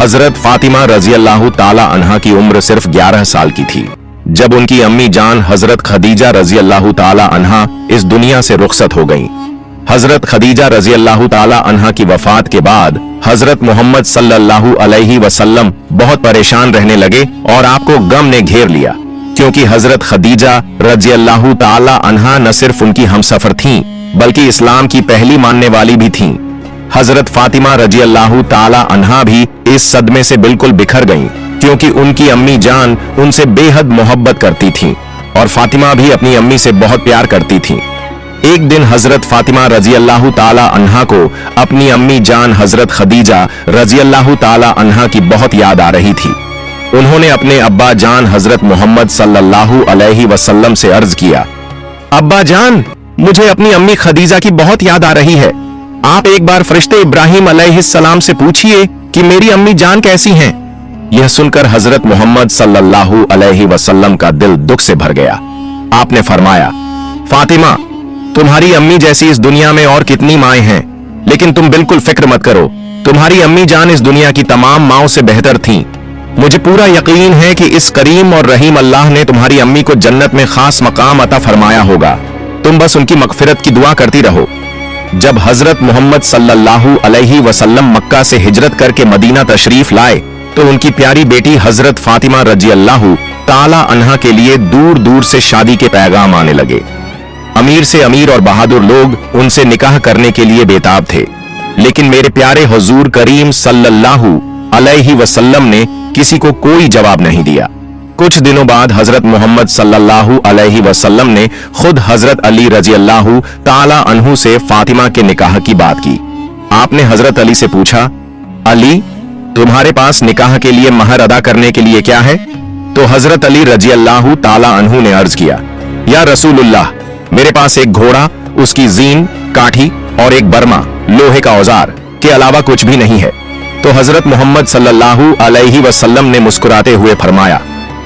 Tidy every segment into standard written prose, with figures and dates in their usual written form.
हजरत फातिमा रजी अल्लाह ताला अन्हा की उम्र सिर्फ 11 साल की थी जब उनकी अम्मी जान हजरत खदीजा रजी अल्लाह ताला अन्हा इस दुनिया से रुखसत हो गईं। हजरत खदीजा रजी अल्लाह ताला अन्हा की वफात के बाद हजरत मोहम्मद सल्लल्लाहु अलैहि वसल्लम बहुत परेशान रहने लगे और आपको गम ने घेर लिया, क्योंकि हजरत खदीजा रजी अल्लाह ताला अन्हा न सिर्फ उनकी हमसफर थीं बल्कि इस्लाम की पहली मानने वाली भी थीं। हजरत फातिमा रजी अल्लाह ताला अन्हा भी इस सदमे से बिल्कुल बिखर गईं, क्योंकि उनकी अम्मी जान उनसे बेहद मोहब्बत करती थीं और फातिमा भी अपनी अम्मी से बहुत प्यार करती थीं। एक दिन हजरत फातिमा रजी अल्लाह ताला अन्हा को अपनी अम्मी जान हजरत खदीजा रजी अल्लाह ताला अन्हा की बहुत याद आ रही थी। उन्होंने अपने अब्बा जान हजरत मोहम्मद सल्लल्लाहु अलैहि वसल्लम से अर्ज किया, अब्बा जान, मुझे अपनी अम्मी खदीजा की बहुत याद आ रही है। आप एक बार फरिश्ते इब्राहिम अलैहिस्सलाम से पूछिए कि मेरी अम्मी जान कैसी हैं। यह सुनकर हजरत मोहम्मद सल्लल्लाहु अलैहि वसल्लम का दिल दुख से भर गया। आपने फरमाया, फातिमा, तुम्हारी अम्मी जैसी इस दुनिया में और कितनी माएं हैं, लेकिन तुम बिल्कुल फिक्र मत करो, तुम्हारी अम्मी जान इस दुनिया की तमाम माओं से बेहतर थीं। मुझे पूरा यकीन है कि इस करीम और रहीम अल्लाह ने तुम्हारी अम्मी को जन्नत में खास मकाम अता फरमाया होगा। तुम बस उनकी मगफिरत की दुआ करती रहो। जब हजरत मोहम्मद सल्लल्लाहु अलैहि वसल्लम मक्का से हिजरत करके मदीना तशरीफ लाए तो उनकी प्यारी बेटी हजरत फातिमा रजी अल्लाह ताला अन्हा के लिए दूर दूर से शादी के पैगाम आने लगे। अमीर से अमीर और बहादुर लोग उनसे निकाह करने के लिए बेताब थे, लेकिन मेरे प्यारे हुजूर करीम सल्लल्लाहु अलैहि वसल्लम ने किसी को कोई जवाब नहीं दिया। कुछ दिनों बाद हजरत मोहम्मद सल्लल्लाहु अलैहि वसल्लम ने खुद हजरत अली रजी अल्लाह ताला अन्हु से फातिमा के निकाह की बात की। आपने हजरत अली से पूछा, अली, तुम्हारे पास निकाह के लिए महर अदा करने के लिए क्या है? तो हजरत अली रजी अल्लाह ताला अन्हु ने अर्ज किया, या रसूलुल्लाह, मेरे पास एक घोड़ा, उसकी जीन, काठी और एक बर्मा लोहे का औजार के अलावा कुछ भी नहीं है। तो हजरत मोहम्मद सल्लल्लाहु अलैहि वसल्लम ने मुस्कुराते हुए फरमाया,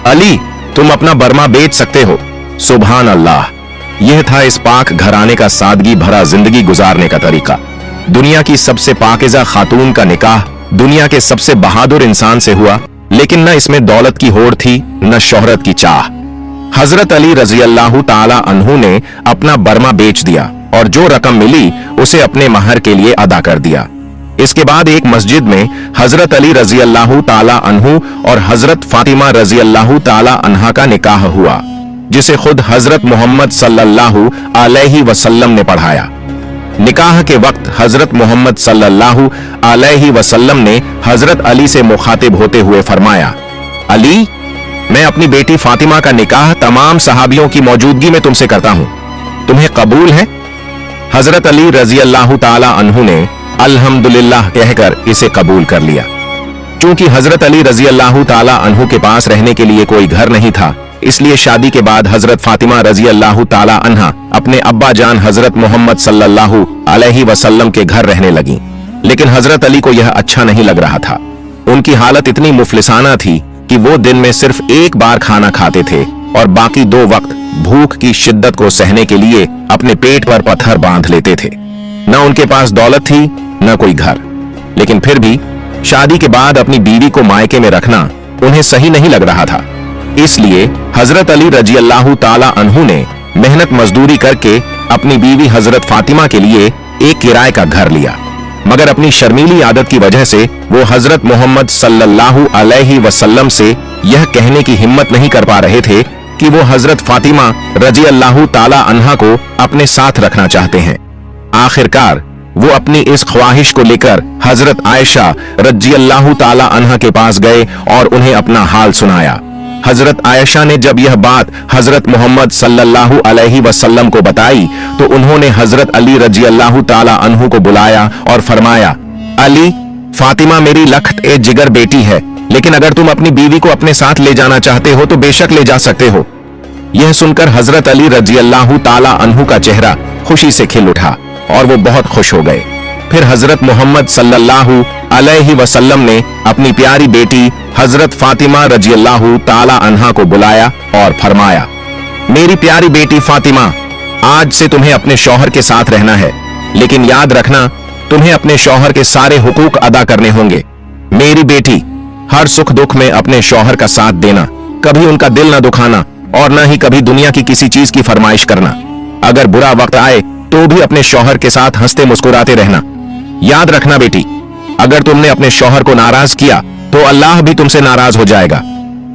अली, तुम अपना बर्मा बेच सकते हो। सुभान अल्लाह। यह था इस पाक घराने का सादगी भरा जिंदगी गुजारने का तरीका। दुनिया की सबसे पाकिज़ा खातून का निकाह दुनिया के सबसे बहादुर इंसान से हुआ, लेकिन न इसमें दौलत की होड़ थी न शोहरत की चाह। हजरत अली रजी अल्लाह ताला अन्हु ने अपना बर्मा बेच दिया और जो रकम मिली उसे अपने महर के लिए अदा कर दिया। इसके बाद एक मस्जिद में हजरत अली रजी अल्लाह ताला अन्हु और हजरत फातिमा रजी अल्लाह ताला अन्हा का निकाह हुआ, जिसे खुद हजरत मोहम्मद सल्लल्लाहु अलैहि वसल्लम ने पढ़ाया। निकाह के वक्त हजरत मोहम्मद सल्लल्लाहु अलैहि वसल्लम ने हजरत अली से मुखातिब होते हुए फरमाया, अली, मैं अपनी बेटी फातिमा का निकाह तमाम सहाबियों की मौजूदगी में तुमसे करता हूं, तुम्हें कबूल है? हजरत अली रजी अल्लाह ताला अन्हु ने अल्हम्दुलिल्लाह कहकर इसे कबूल कर लिया। चूंकि हजरत अली रजी अल्लाह ताला अन्हु के पास रहने के लिए कोई घर नहीं था, इसलिए शादी के बाद हजरत फातिमा रजी अल्लाह ताला अन्हा अपने अब्बा जान हजरत मोहम्मद सल्लल्लाहु अलैहि वसल्लम के घर रहने लगी। लेकिन हजरत अली को यह अच्छा नहीं लग रहा था। उनकी हालत इतनी मुफलिसाना थी कि वो दिन में सिर्फ एक बार खाना खाते थे और बाकी 2 वक्त भूख की शिद्दत को सहने के लिए अपने पेट पर पत्थर बांध लेते थे। न उनके पास दौलत थी न कोई घर, लेकिन फिर भी शादी के बाद अपनी बीवी को मायके में रखना उन्हें सही नहीं लग रहा था। इसलिए हजरत अली रजी अल्लाह ताला अन्हु ने मेहनत मजदूरी करके अपनी बीवी हजरत फातिमा के लिए एक किराए का घर लिया, मगर अपनी शर्मीली आदत की वजह से वो हजरत मोहम्मद सल्लल्लाहु अलैहि वसल्लम से यह कहने की हिम्मत नहीं कर पा रहे थे कि वो हजरत फातिमा रजी अल्लाह ताला अन्हा को अपने साथ रखना चाहते हैं। आखिरकार वो अपनी इस ख्वाहिश को लेकर हजरत आयशा रजी अल्लाह ताला अन्हा के पास गए और उन्हें अपना हाल सुनाया। हजरत आयशा ने जब यह बात हजरत मोहम्मद सल्लल्लाहु अलैहि वसल्लम को बताई तो उन्होंने हजरत अली रजी अल्लाह ताला अन्हु को बुलाया और फरमाया, अली, फातिमा मेरी लख्त ए जिगर बेटी है, लेकिन अगर तुम अपनी बीवी को अपने साथ ले जाना चाहते हो तो बेशक ले जा सकते हो। यह सुनकर हजरत अली रजी अल्लाह ताला अन्हु का चेहरा खुशी से खिल उठा और वो बहुत खुश हो गए। फिर हजरत मोहम्मद सल्लल्लाहु अलैहि वसल्लम ने अपनी प्यारी बेटी हजरत फातिमा रजी अल्लाह ताला अन्हा को बुलाया और फरमाया, मेरी प्यारी बेटी फातिमा, आज से तुम्हें अपने शौहर के साथ रहना है, लेकिन याद रखना तुम्हें अपने शौहर के सारे हुकूक अदा करने होंगे। मेरी बेटी, हर सुख दुख में अपने शौहर का साथ देना, कभी उनका दिल न दुखाना और न ही कभी दुनिया की किसी चीज की फरमाइश करना। अगर बुरा वक्त आए तो भी अपने शौहर के साथ हंसते मुस्कुराते रहना। याद रखना बेटी, अगर तुमने अपने शौहर को नाराज किया तो अल्लाह भी तुमसे नाराज हो जाएगा,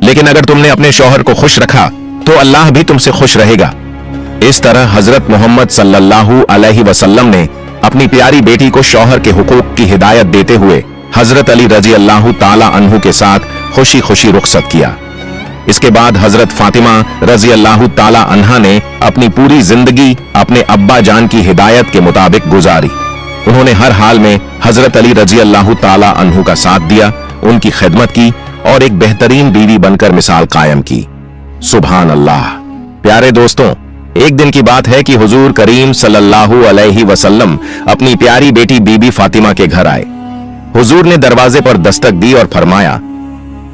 लेकिन अगर तुमने अपने शौहर को खुश रखा तो अल्लाह भी तुमसे खुश रहेगा। इस तरह हजरत मोहम्मद सल्लल्लाहु अलैहि वसल्लम ने अपनी प्यारी बेटी को शौहर के हुकूक की हिदायत देते हुए हजरत अली रजी अल्लाह ताला अन्हु के साथ खुशी खुशी रुखसत किया। इसके बाद हजरत फातिमा रजी अल्लाह ताला अन्हा ने अपनी पूरी जिंदगी अपने अब्बा जान की हिदायत के मुताबिक गुजारी। उन्होंने हर हाल में हजरत अली रजी अल्लाह ताला अन्हु का साथ दिया, उनकी खिदमत की और एक बेहतरीन बीवी बनकर मिसाल कायम की। सुभान अल्लाह। प्यारे दोस्तों, एक दिन की बात है कि हुजूर करीम सल्लल्लाहु अलैहि वसल्लम अपनी प्यारी बेटी बीबी फातिमा के घर आए। हुजूर ने दरवाजे पर दस्तक दी और फरमाया,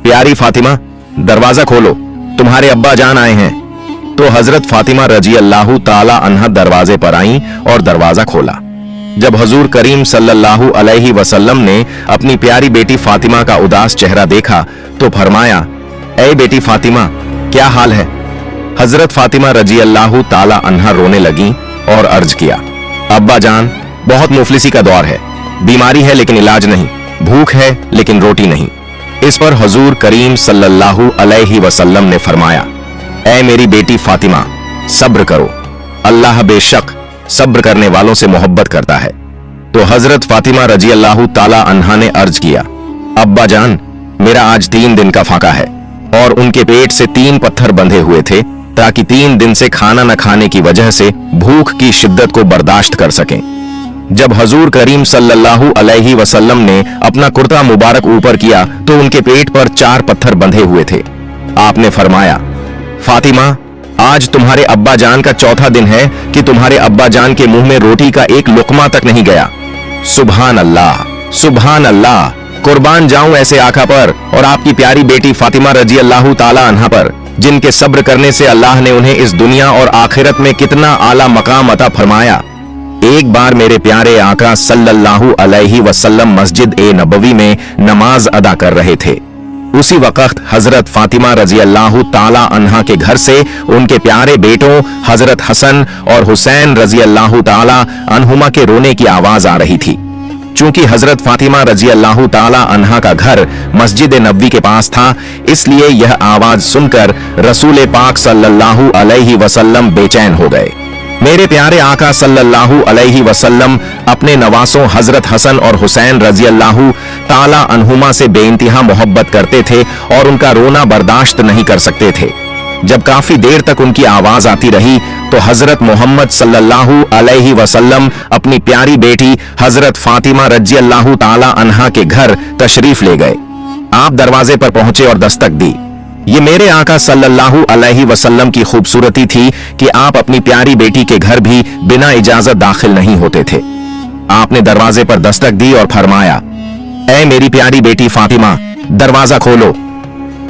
प्यारी फातिमा, दरवाजा खोलो, तुम्हारे अब्बा जान आए हैं। तो हजरत फातिमा रजी अल्लाह ताला अन्हा दरवाजे पर आईं और दरवाजा खोला। जब हुजूर करीम सल्लल्लाहु अलैहि वसल्लम ने अपनी प्यारी बेटी फातिमा का उदास चेहरा देखा तो फरमाया, ऐ बेटी फातिमा, क्या हाल है? हजरत फातिमा रजी अल्लाह ताला अन्हा रोने लगी और अर्ज किया, अब्बा जान, बहुत मुफलिसी का दौर है, बीमारी है लेकिन इलाज नहीं, भूख है लेकिन रोटी नहीं। इस पर हुजूर करीम सल्लल्लाहु अलैहि वसल्लम ने फरमाया, ऐ मेरी बेटी फातिमा, सब्र करो, अल्लाह बेशक सब्र करने वालों से मोहब्बत करता है। तो हजरत फातिमा रजी अल्लाह ताला अन्हा ने अर्ज किया, अब्बा जान, मेरा आज 3 दिन का फाका है और उनके पेट से 3 पत्थर बंधे हुए थे ताकि 3 दिन से खाना न खाने की वजह से भूख की शिद्दत को बर्दाश्त कर सकें। जब हजूर करीम सल्लल्लाहु अलैहि वसल्लम ने अपना कुर्ता मुबारक ऊपर किया तो उनके पेट पर 4 पत्थर बंधे हुए थे। आपने फरमाया, फातिमा, आज तुम्हारे अब्बा जान का 4था दिन है कि तुम्हारे अब्बा जान के मुंह में रोटी का एक लुकमा तक नहीं गया। सुभान अल्लाह, सुभान अल्लाह। कुर्बान जाऊं ऐसे आका पर और आपकी प्यारी बेटी फातिमा रजी अल्लाह ताला अन्हा पर, जिनके सब्र करने से अल्लाह ने उन्हें इस दुनिया और आखिरत में कितना आला मकाम अता फरमाया। एक बार मेरे प्यारे आका सल्लल्लाहु अलैहि वसल्लम मस्जिद ए नबवी में नमाज अदा कर रहे थे। उसी वक्त हजरत फातिमा रजी अल्लाह ताला अन्हा के घर से उनके प्यारे बेटों हजरत हसन और हुसैन रजी अल्लाह ताला अन्हुमा के रोने की आवाज आ रही थी। चूंकि हजरत फातिमा रजी अल्लाह ताला अन्हा का घर मस्जिद नबवी के पास था, इसलिए यह आवाज सुनकर रसूल पाक सल्लल्लाहु अलैहि वसल्लम बेचैन हो गए। मेरे प्यारे आका सल्लल्लाहु अलैहि वसल्लम अपने नवासों हजरत हसन और हुसैन रजी अल्लाह ताला अन्हुमा से बेइंतहा मोहब्बत करते थे और उनका रोना बर्दाश्त नहीं कर सकते थे। जब काफी देर तक उनकी आवाज आती रही तो हजरत मोहम्मद सल्लल्लाहु अलैहि वसल्लम अपनी प्यारी बेटी हजरत फातिमा रजी अल्लाह ताला अन्हा के घर तशरीफ ले गए। आप दरवाजे पर पहुंचे और दस्तक दी। ये मेरे आका सल्लल्लाहु अलैहि वसल्लम की खूबसूरती थी कि आप अपनी प्यारी बेटी के घर भी बिना इजाजत दाखिल नहीं होते थे। आपने दरवाजे पर दस्तक दी और फरमाया, ऐ मेरी प्यारी बेटी फातिमा, दरवाजा खोलो।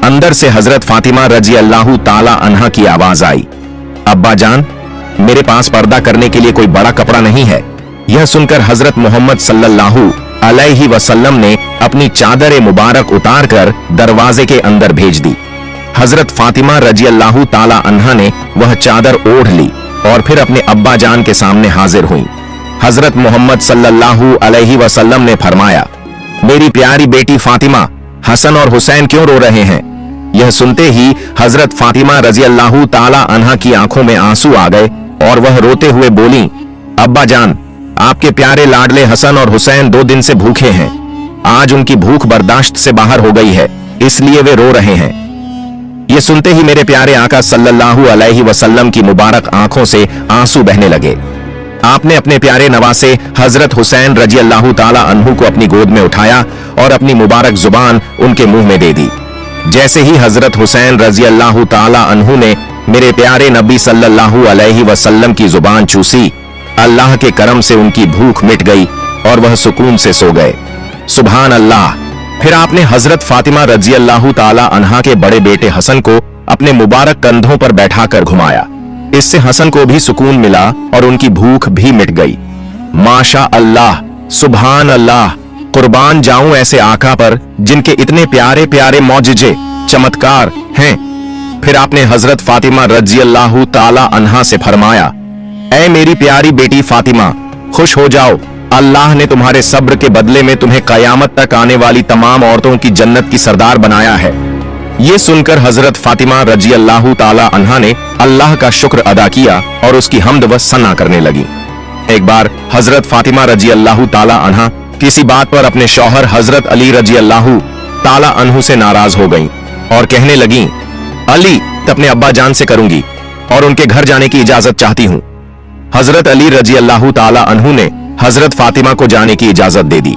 अंदर से हजरत फातिमा रजी अल्लाह ताला अन्हा की आवाज आई, अब्बा जान, मेरे पास पर्दा करने के लिए कोई बड़ा कपड़ा नहीं है। यह सुनकर हजरत मोहम्मद सल्लल्लाहु अलैहि वसल्लम ने अपनी चादर मुबारक उतारकर दरवाजे के अंदर भेज दी। हजरत फातिमा रजी अल्लाह ताला अन्हा ने वह चादर ओढ़ ली और फिर अपने अब्बा जान के सामने हाजिर हुई। हजरत मोहम्मद सल्लल्लाहु अलैहि वसल्लम ने फरमाया, मेरी प्यारी बेटी फातिमा, हसन और हुसैन क्यों रो रहे हैं? यह सुनते ही हजरत फातिमा रजी अल्लाह ताला अन्हा की आंखों में आंसू आ गए और वह रोते हुए बोली, अब्बा जान, आपके प्यारे लाडले हसन और हुसैन 2 दिन से भूखे हैं। आज उनकी भूख बर्दाश्त से बाहर हो गई है, इसलिए वे रो रहे हैं। ये सुनते ही मेरे प्यारे आका सल्लल्लाहु अलैहि वसल्लम की मुबारक आंखों से आंसू बहने लगे। आपने अपने प्यारे नवासे हजरत हुसैन रजी अल्लाह ताला अन्हु को अपनी गोद में उठाया और अपनी मुबारक जुबान उनके मुंह में दे दी। जैसे ही हजरत हुसैन रजी अल्लाह ताला अन्हु ने मेरे प्यारे नबी सल्लल्लाहु अलैहि वसल्लम की जुबान चूसी, अल्लाह के करम से उनकी भूख मिट गई और वह सुकून से सो गए। सुभान अल्लाह। फिर आपने हजरत फातिमा रजी अल्लाह ताला अन्हा के बड़े बेटे हसन को अपने मुबारक कंधों पर बैठाकर घुमाया। इससे हसन को भी सुकून मिला और उनकी भूख भी मिट गई। माशा अल्लाह, सुभान अल्लाह, कुर्बान जाऊं ऐसे आका पर जिनके इतने प्यारे प्यारे मौजिजे चमत्कार हैं। फिर आपने हजरत फातिमा रजी अल्लाह ताला अन्हा से फरमाया, ऐ मेरी प्यारी बेटी फातिमा, खुश हो जाओ, अल्लाह ने तुम्हारे सब्र के बदले में तुम्हें कयामत तक आने वाली तमाम औरतों की जन्नत की सरदार बनाया है। ये सुनकर हजरत फातिमा रजी अल्लाह ताला अन्हा ने अल्लाह का शुक्र अदा किया और उसकी हम्द व सना करने लगी। एक बार हजरत फातिमा रजी अल्लाह ताला अन्हा किसी बात पर अपने शौहर हजरत अली रजी अल्लाह ताला अन्हु से नाराज हो गईं और कहने लगी, अली अपने अब्बा जान से करूंगी और उनके घर जाने की इजाजत चाहती हूं। हजरत अली रजी अल्लाह ताला अन्हु ने हजरत फातिमा को जाने की इजाजत दे दी।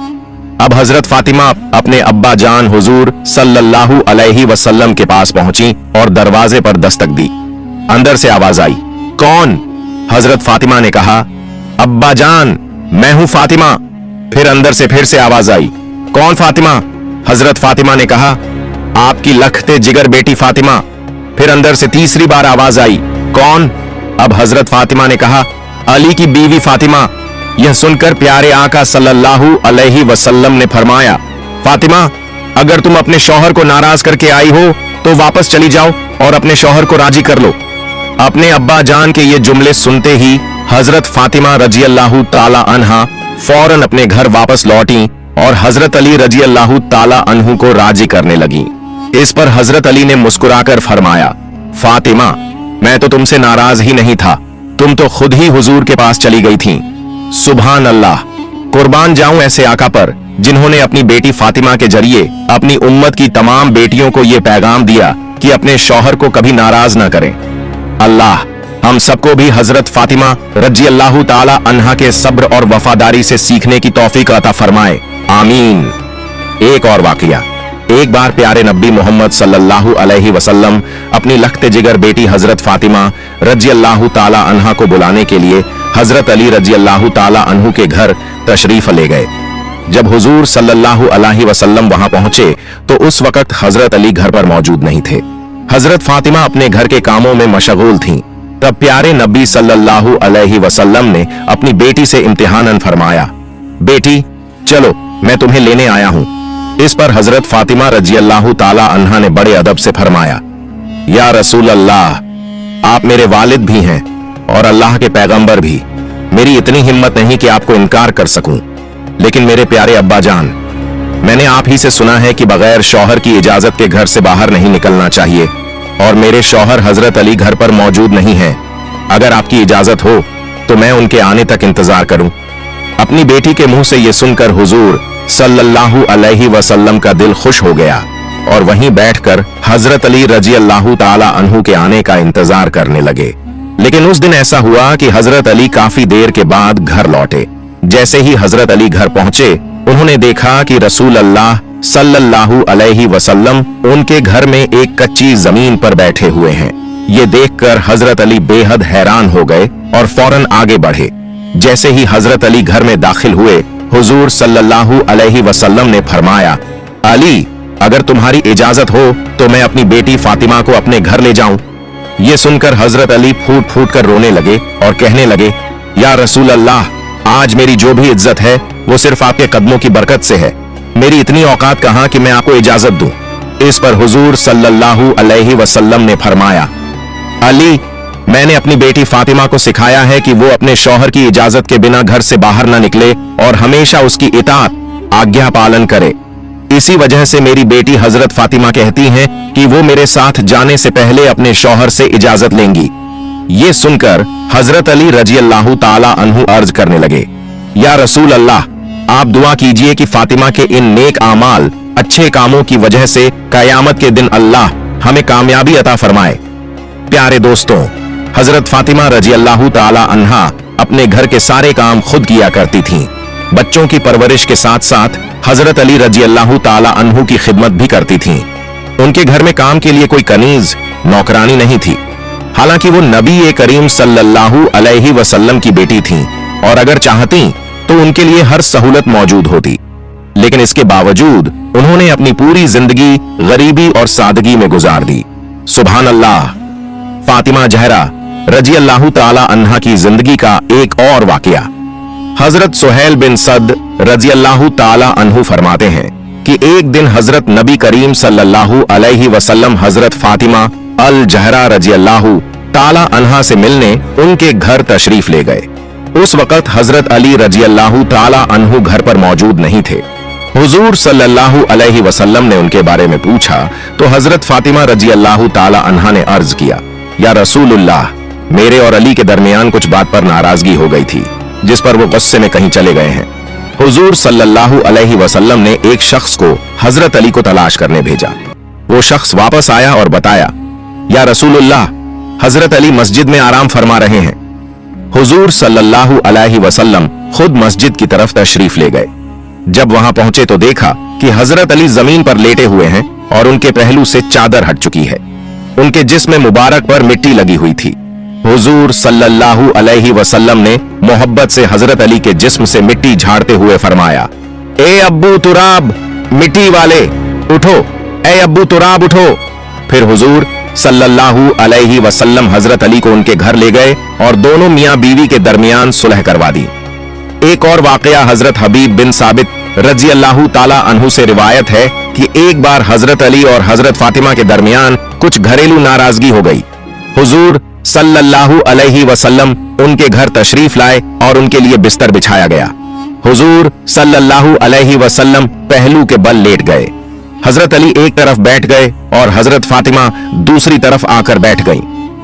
अब हजरत फातिमा अपने अब्बा जान हुजूर सल्लल्लाहु अलैहि वसल्लम के पास पहुंची और दरवाजे पर दस्तक दी। अंदर से आवाज आई, कौन? हजरत फातिमा ने कहा, अब्बा जान, मैं हूं फातिमा। फिर अंदर से फिर से आवाज आई, कौन फातिमा? हजरत फातिमा ने कहा, आपकी लखते जिगर बेटी फातिमा। फिर अंदर से तीसरी बार आवाज आई, कौन? अब हजरत फातिमा ने कहा, अली की बीवी फातिमा। यह सुनकर प्यारे आका सल्लल्लाहु अलैहि वसल्लम ने फरमाया, फातिमा, अगर तुम अपने शौहर को नाराज करके आई हो तो वापस चली जाओ और अपने शौहर को राजी कर लो। अपने अब्बा जान के ये जुमले सुनते ही हजरत फातिमा रजी अल्लाह ताला अन्हा फौरन अपने घर वापस लौटी और हजरत अली रजी अल्लाह ताला अन्हु को राजी करने लगी। इस पर हजरत अली ने मुस्कुराकर फरमाया, फातिमा, मैं तो तुमसे नाराज ही नहीं था, तुम तो खुद ही हुजूर के पास चली गई थीं। सुभान अल्लाह, कुर्बान जाऊं ऐसे आका पर जिन्होंने अपनी बेटी फातिमा के जरिए अपनी उम्मत की तमाम बेटियों को यह पैगाम दिया कि अपने शौहर को कभी नाराज ना करें। अल्लाह हम सबको भी हजरत फातिमा रजी अल्लाह ताला अन्हा के सब्र और वफादारी से सीखने की तौफीक अता फरमाए, आमीन। एक और वाकया, एक बार प्यारे नबी मोहम्मद सल्लल्लाहु अलैहि वसल्लम अपनी लखते जिगर बेटी हजरत फातिमा रजी अल्लाह ताला अन्हा को बुलाने के लिए हजरत अली रजी अल्लाह ताला अन्हु के घर तशरीफ ले गए। जब हुजूर सल्लल्लाहु अलैहि वसल्लम वहां पहुंचे तो उस वक्त हजरत अली घर पर मौजूद नहीं थे। हजरत फातिमा अपने घर के कामों में मशगूल थीं। तब प्यारे नबी सल्लल्लाहु अलैहि वसल्लम ने अपनी बेटी से इम्तिहानन फरमाया, बेटी चलो मैं तुम्हें लेने आया हूं। इस पर हजरत फातिमा रजी अल्लाह ताला अन्हा ने बड़े अदब से फरमाया, या रसूल अल्लाह, आप मेरे वालिद भी हैं और अल्लाह के पैगंबर भी, मेरी इतनी हिम्मत नहीं कि आपको इनकार कर सकूं। लेकिन मेरे प्यारे अब्बा जान, मैंने आप ही से सुना है कि बगैर शौहर की इजाजत के घर से बाहर नहीं निकलना चाहिए और मेरे शौहर हजरत अली घर पर मौजूद नहीं हैं। अगर आपकी इजाजत हो तो मैं उनके आने तक इंतजार करूं। अपनी बेटी के मुंह से यह सुनकर हुजूर सल्लल्लाहु अलैहि वसल्लम का दिल खुश हो गया और वहीं बैठकर हजरत अली रजी अल्लाह ताला अन्हु के आने का इंतजार करने लगे। लेकिन उस दिन ऐसा हुआ कि हजरत अली काफी देर के बाद घर लौटे। जैसे ही हजरत अली घर पहुंचे, उन्होंने देखा कि रसूल अल्लाह सल्लल्लाहु अलैहि वसल्लम उनके घर में एक कच्ची जमीन पर बैठे हुए हैं। ये देखकर हजरत अली बेहद हैरान हो गए और फौरन आगे बढ़े। जैसे ही हजरत अली घर में दाखिल हुए, हुजूर सल्लल्लाहु अलैहि वसल्लम ने फरमाया, अली, अगर तुम्हारी इजाजत हो तो मैं अपनी बेटी फातिमा को अपने घर ले जाऊं। ये सुनकर हजरत अली फूट फूट कर रोने लगे और कहने लगे, या रसूल अल्लाह, आज मेरी जो भी इज्जत है वो सिर्फ आपके कदमों की बरकत से है। मेरी इतनी औकात कहां कि मैं आपको इजाजत दूं। इस पर हुजूर सल्लल्लाहु अलैहि वसल्लम ने फरमाया, अली, मैंने अपनी बेटी फातिमा को सिखाया है कि वो अपने शौहर की इजाजत के बिना घर से बाहर न निकले और हमेशा उसकी इताअत, आज्ञा पालन करे। इसी वजह से मेरी बेटी हजरत फातिमा कहती हैं कि वो मेरे साथ जाने से पहले अपने शौहर से इजाजत लेंगी। ये सुनकर हजरत अली रजी अल्लाह ताला अन्हु अर्ज करने लगे, या रसूल अल्लाह, आप दुआ कीजिए कि फातिमा के इन नेक आमाल, अच्छे कामों की वजह से कयामत के दिन अल्लाह हमें कामयाबी अता फरमाए। प्यारे दोस्तों, हजरत फातिमा रजी अल्लाह ताला अन्हा अपने घर के सारे काम खुद किया करती थीं। बच्चों की परवरिश के साथ साथ हजरत अली रजी अल्लाह ताला अन्हु की खिदमत भी करती थीं। उनके घर में काम के लिए कोई कनीज, नौकरानी नहीं थी। हालांकि वो नबी करीम सल्लल्लाहु अलैहि वसल्लम की बेटी थीं और अगर चाहती तो उनके लिए हर सहूलत मौजूद होती। लेकिन इसके बावजूद उन्होंने अपनी पूरी जिंदगी गरीबी और सादगी में गुजार दी। सुभान अल्लाह। फातिमा जहरा रजी अल्लाह ताला अन्हा की जिंदगी का एक और वाकया। हजरत सुहेल बिन सद रजी अल्लाह ताला अन्हु फरमाते हैं कि एक दिन हजरत नबी करीम सल्लल्लाहु अलैहि वसल्लम हजरत फातिमा अल जहरा रजी अल्लाह ताला अन्हा से मिलने उनके घर तशरीफ ले गए। उस वक्त हजरत अली रजी अल्लाह ताला अन्हु घर पर मौजूद नहीं थे। हुजूर सल्लल्लाहु अलैहि वसल्लम ने उनके बारे में पूछा तो हजरत फातिमा रजी अल्लाह ताला अन्हा ने अर्ज किया, या रसूलुल्लाह, मेरे और अली के दरमियान कुछ बात पर नाराजगी हो गई थी जिस पर वो गुस्से में कहीं चले गए हैं। हुजूर सल्लल्लाहु अलैहि वसल्लम ने एक शख्स को हजरत अली को तलाश करने भेजा। वो शख्स वापस आया और बताया, या रसूलुल्लाह, हजरत अली मस्जिद में आराम फरमा रहे हैं। हुजूर सल्लल्लाहु अलैहि वसल्लम खुद मस्जिद की तरफ तशरीफ ले गए। जब वहां पहुंचे तो देखा कि हजरत अली जमीन पर लेटे हुए हैं और उनके पहलू से चादर हट चुकी है। उनके जिस्म मुबारक पर मिट्टी लगी हुई थी। हुजूर सल्लल्लाहु अलैहि वसल्लम ने मोहब्बत से हजरत अली के जिस्म से मिट्टी झाड़ते हुए फरमाया, ए अब्बू तुराब, मिट्टी वाले उठो, ए अब्बू तुराब उठो। फिर हुजूर सल्लल्लाहु अलैहि वसल्लम हजरत अली को उनके घर ले गए और दोनों मियां बीवी के दरमियान सुलह करवा दी। एक और वाकया हजरत हबीब बिन साबित रजी अल्लाह ताला अन्हु से रिवायत है कि एक बार हजरत अली और हजरत फातिमा के दरमियान कुछ घरेलू नाराजगी हो गई। हुजूर सल्लल्लाहु अलैहि वसल्लम उनके घर तशरीफ लाए और उनके लिए बिस्तर बिछाया गया। हुजूर सल्लल्लाहु अलैहि वसल्लम पहलू के बल लेट गए। हजरत अली एक तरफ बैठ गए और हजरत फातिमा दूसरी तरफ आकर बैठ गईं।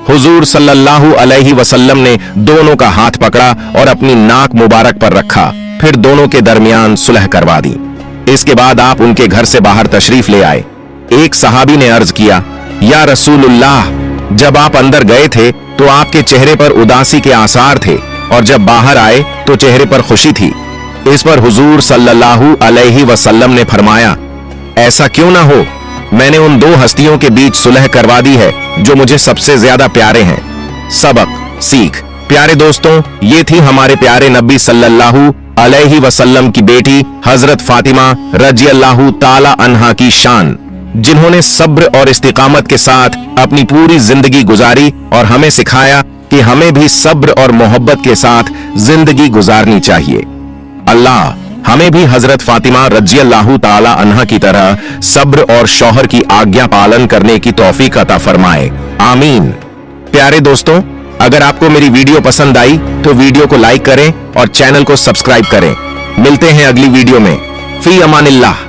हुजूर सल्लल्लाहु अलैहि वसल्लम ने दोनों का हाथ पकड़ा और अपनी नाक मुबारक पर रखा, फिर दोनों के दरमियान सुलह करवा दी। इसके बाद आप उनके घर से बाहर तशरीफ ले आए। एक सहाबी ने अर्ज किया, या रसूलुल्लाह, जब आप अंदर गए थे तो आपके चेहरे पर उदासी के आसार थे और जब बाहर आए तो चेहरे पर खुशी थी। इस पर हुजूर सल्लल्लाहु अलैहि वसल्लम ने फरमाया, ऐसा क्यों ना हो, मैंने उन दो हस्तियों के बीच सुलह करवा दी है जो मुझे सबसे ज्यादा प्यारे हैं। सबक सीख। प्यारे दोस्तों, ये थी हमारे प्यारे नबी सल्लल्लाहु अलैहि वसल्लम की बेटी हजरत फातिमा रजी अल्लाह ताला अन्हा की शान, जिन्होंने सब्र और इस्तिकामत के साथ अपनी पूरी जिंदगी गुजारी और हमें सिखाया कि हमें भी सब्र और मोहब्बत के साथ जिंदगी गुजारनी चाहिए। अल्लाह हमें भी हजरत फातिमा रजी अल्लाह ताला अन्हा की तरह सब्र और शौहर की आज्ञा पालन करने की तौफीक अता फरमाए, आमीन। प्यारे दोस्तों, अगर आपको मेरी वीडियो पसंद आई तो वीडियो को लाइक करें और चैनल को सब्सक्राइब करें। मिलते हैं अगली वीडियो में। फी अमानिल्लाह।